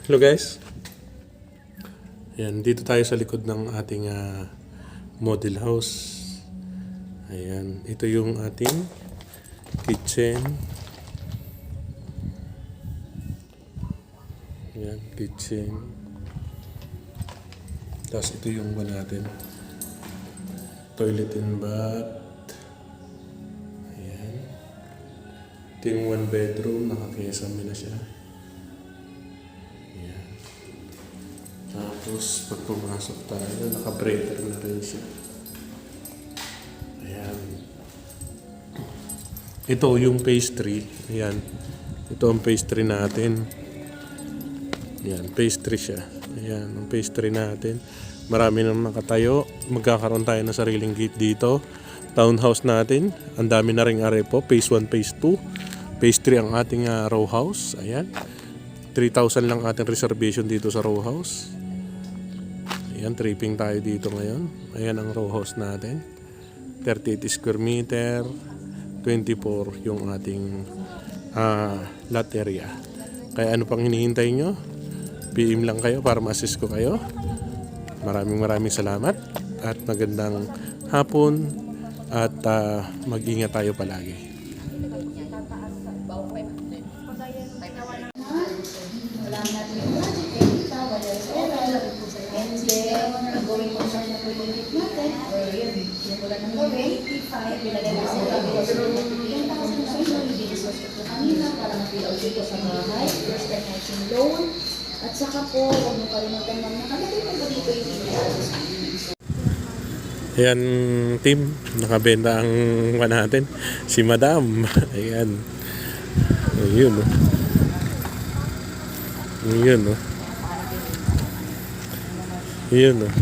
Hello guys. Ayan, dito tayo sa likod ng ating model house. Ayan, ito yung ating kitchen. Ayan, kitchen. Tapos ito yung natin. Toilet and bath. Ayan. Ito yung 1 bedroom, nakakesame na siya. Ayan. Tapos pag pumasok tayo, naka-breaker na rin siya. Ayan. Ito yung pastry. Ayan. Ito ang pastry natin. Ayan, pastry siya. Ayan, ang pastry natin. Marami nang nakatayo. Magkakaroon tayo ng sariling gate dito. Townhouse natin. Ang dami na ring arepo. Phase 1, Phase 2. Phase 3 ang ating row house. Ayan. 3,000 lang ating reservation dito sa row house. Ayan, tripping tayo dito ngayon. Ayan ang row house natin. 38 square meter. 24 yung ating lot area. Kaya ano pang hinihintay nyo? PM lang kayo para ma-assist ko kayo. Maraming salamat at magandang hapon at mag-ingat tayo palagi. At saka po, huwag mo kalimutan lang nakalagay mo ba dito yung email? Ayan, team, nakabenta ang natin, si Madam. Ayan. Ayun, oh. Ayun, oh. Ayun, oh.